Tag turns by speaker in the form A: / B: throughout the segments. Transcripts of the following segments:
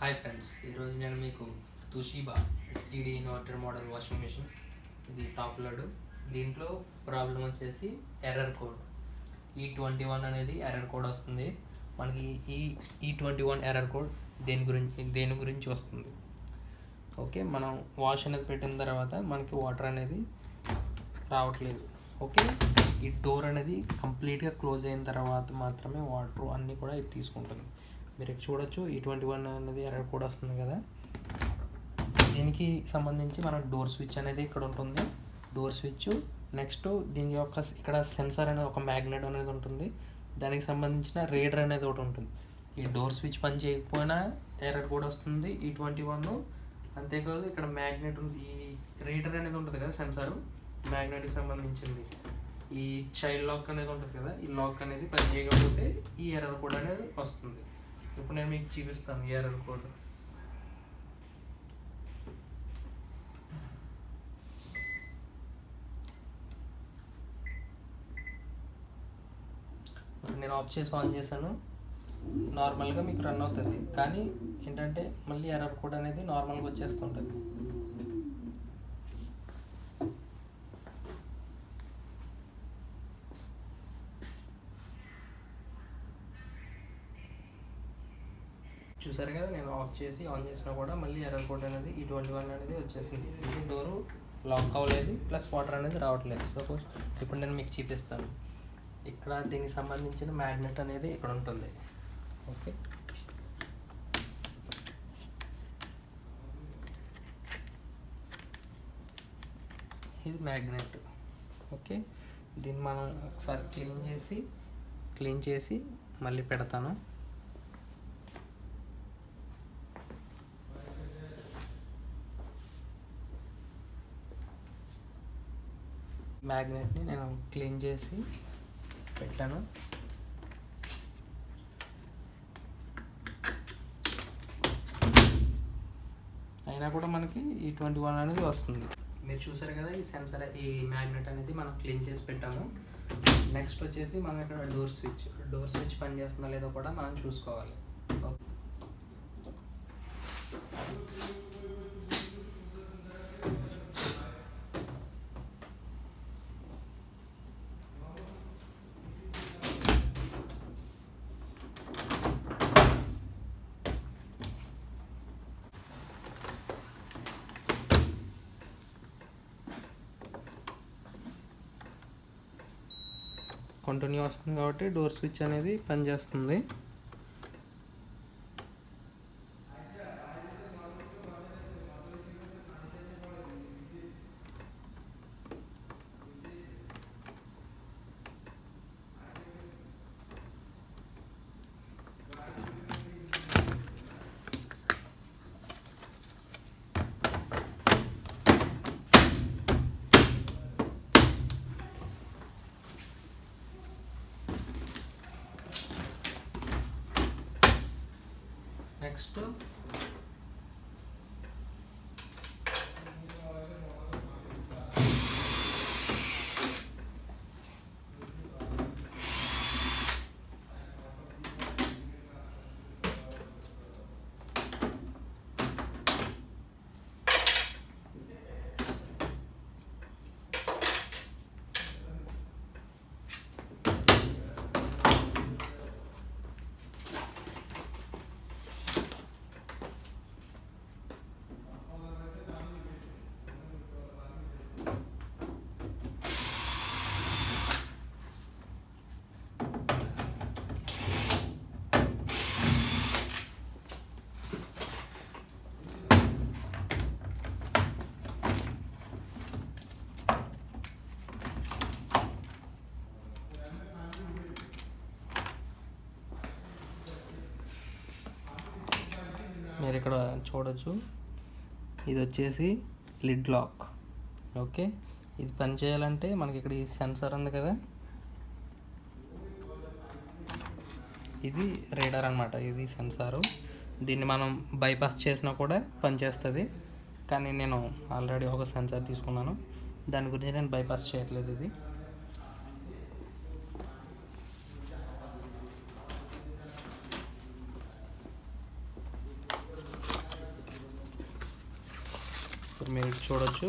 A: Hi friends, ఈరోజు నేను మీకు Toshiba STD inverter model washing machine, ఇది టాప్ లోడ్. దీంట్లో ప్రాబ్లం వచ్చేసి ఎర్రర్ కోడ్ E21 అనేది ఎర్రర్ కోడ్ వస్తుంది మనకి. E21 ఎర్రర్ కోడ్ దేని గురించి వస్తుంది. ఓకే, మనం వాష్ అనేది పెట్టిన తర్వాత మనకి వాటర్ అనేది రావట్లేదు. ఓకే, ఈ డోర్ అనేది కంప్లీట్గా క్లోజ్ అయిన తర్వాత మాత్రమే వాటర్ అన్నీ కూడా ఇది తీసుకుంటుంది. మీరు చూడొచ్చు E21 అనేది ఎర్రర్ కోడ్ వస్తుంది కదా. దీనికి సంబంధించి మన డోర్ స్విచ్ అనేది ఇక్కడ ఉంటుంది. డోర్ స్విచ్ నెక్స్ట్ దీని యొక్క ఇక్కడ సెన్సార్ అనేది ఒక మ్యాగ్నెట్ అనేది ఉంటుంది. దానికి సంబంధించిన రీడర్ అనేది ఒకటి ఉంటుంది. ఈ డోర్ స్విచ్ పని చేయకపోయినా ఎర్రర్ కోడ్ వస్తుంది E21. అంతేకాదు ఇక్కడ మ్యాగ్నెట్ ఉంది, ఈ రీడర్ అనేది ఉంటుంది కదా, సెన్సార్ మ్యాగ్నెట్కి సంబంధించింది. ఈ చైల్డ్ లాక్ అనేది ఉంటుంది కదా, ఈ లాక్ అనేది పని చేయకపోతే ఈ ఎర్రర్ కోడ్ అనేది వస్తుంది. ఇప్పుడు నేను మీకు చూపిస్తాను ఎర్రర్ కోడ్. నేను ఆఫ్ చేసి ఆన్ చేశాను, నార్మల్గా మీకు రన్ అవుతుంది. కానీ ఏంటంటే మళ్ళీ ఎర్రర్ కోడ్ అనేది నార్మల్గా వచ్చేస్తుంటుంది. చూసారు కదా, నేను ఆఫ్ చేసి ఆన్ చేసినా కూడా మళ్ళీ ఎర్రర్ కోడ్ అనేది E21 అనేది వచ్చేసింది. ఇది డోరు లాక్ అవ్వలేదు, ప్లస్ వాటర్ అనేది రావట్లేదు. సపోజ్ ఇప్పుడు నేను మీకు చూపిస్తాను. ఇక్కడ దీనికి సంబంధించిన మ్యాగ్నెట్ అనేది ఇక్కడ ఉంటుంది. ఓకే, ఇది మ్యాగ్నెట్. ఓకే, దీన్ని మనం ఒకసారి క్లీన్ చేసి మళ్ళీ పెడతాను. మ్యాగ్నెట్ని నేను క్లీన్ చేసి పెట్టాను. అయినా కూడా మనకి E21 అనేది వస్తుంది. మీరు చూసారు కదా, ఈ సెన్సార్ ఈ మ్యాగ్నెట్ అనేది మనం క్లీన్ చేసి పెట్టాము. నెక్స్ట్ వచ్చేసి మనం ఇక్కడ డోర్ స్విచ్ పనిచేస్తుందా లేదో కూడా మనం చూసుకోవాలి. ఓకే, కంటిన్యూ వస్తుంది కాబట్టి డోర్ స్విచ్ అనేది పనిచేస్తుంది. నెక్స్ట్ మీరు ఇక్కడ చూడొచ్చు, ఇది వచ్చేసి లిడ్ లాక్. ఓకే, ఇది పని చేయాలంటే మనకి ఇక్కడ ఈ సెన్సార్ ఉంది కదా, ఇది రీడర్ అనమాట. ఇది సెన్సారు. దీన్ని మనం బైపాస్ చేసినా కూడా పనిచేస్తుంది. కానీ నేను ఆల్రెడీ ఒక సెన్సార్ తీసుకున్నాను, దాని గురించి నేను బైపాస్ చేయట్లేదు. ఇది ఇప్పుడు మీరు చూడొచ్చు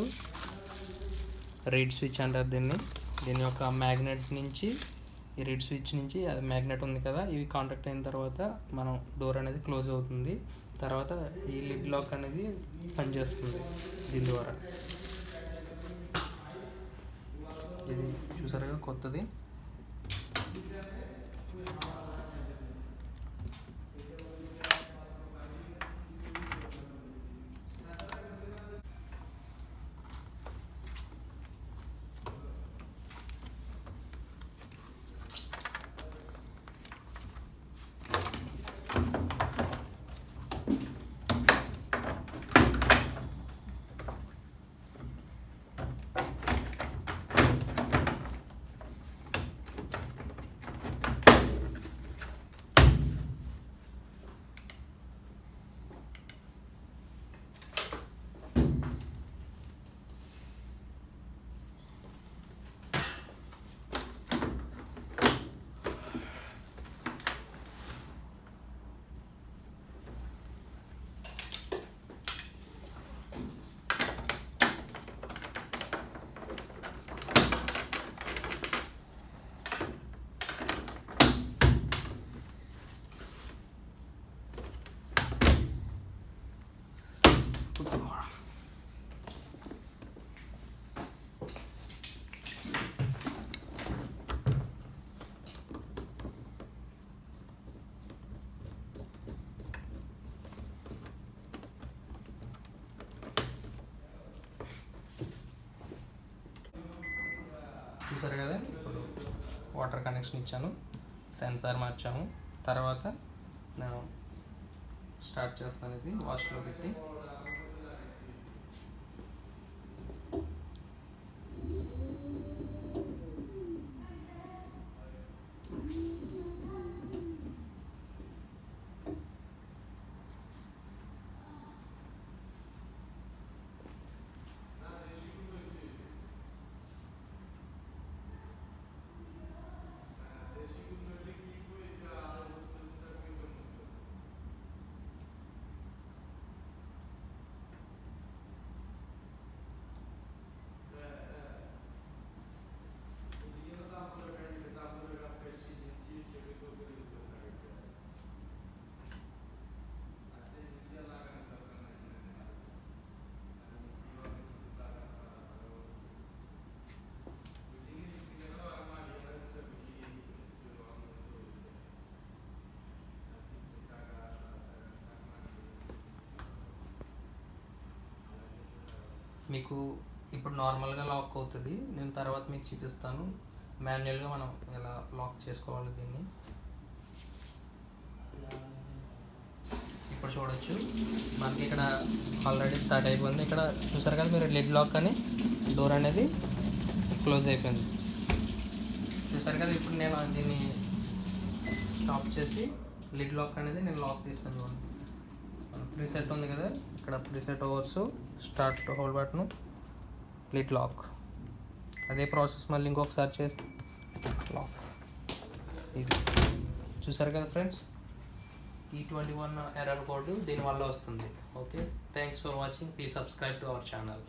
A: రీడ్ స్విచ్ అంటారు దీని యొక్క మ్యాగ్నెట్ నుంచి, ఈ రీడ్ స్విచ్ నుంచి అది మ్యాగ్నెట్ ఉంది కదా, ఇవి కాంటాక్ట్ అయిన తర్వాత మనం డోర్ అనేది క్లోజ్ అవుతుంది. తర్వాత ఈ లిడ్ లాక్ అనేది పనిచేస్తుంది దీని ద్వారా. ఇది చూసారుగా కొత్తది. చూసారు కదా, ఇప్పుడు వాటర్ కనెక్షన్ ఇచ్చాను, సెన్సార్ మార్చాము. తర్వాత నేను స్టార్ట్ చేస్తాను. ఇది వాష్లో పెట్టి మీకు ఇప్పుడు నార్మల్గా లాక్ అవుతుంది. నేను తర్వాత మీకు చూపిస్తాను మాన్యువల్గా మనం ఎలా లాక్ చేసుకోవాలి దీన్ని. ఇప్పుడు చూడొచ్చు మనకి ఇక్కడ ఆల్రెడీ స్టార్ట్ అయిపోయింది. ఇక్కడ చూసారు కదా మీరు, లిడ్ లాక్ అని డోర్ అనేది క్లోజ్ అయిపోయింది. చూసారు కదా, ఇప్పుడు నేను దీన్ని స్టాప్ చేసి లిడ్ లాక్ అనేది నేను లాక్ తీస్తాను. ప్రీసెట్ ఉంది కదా, ఇక్కడ preset overs, start hold button, lid lock. అదే ప్రాసెస్ మళ్ళీ ఇంకొకసారి చేస్తే లాక్. ఇది చూసారు కదా ఫ్రెండ్స్, E21 ఎర్రర్ కోడ్ దీనివల్ల వస్తుంది. Okay, thanks for watching. Please subscribe to our channel.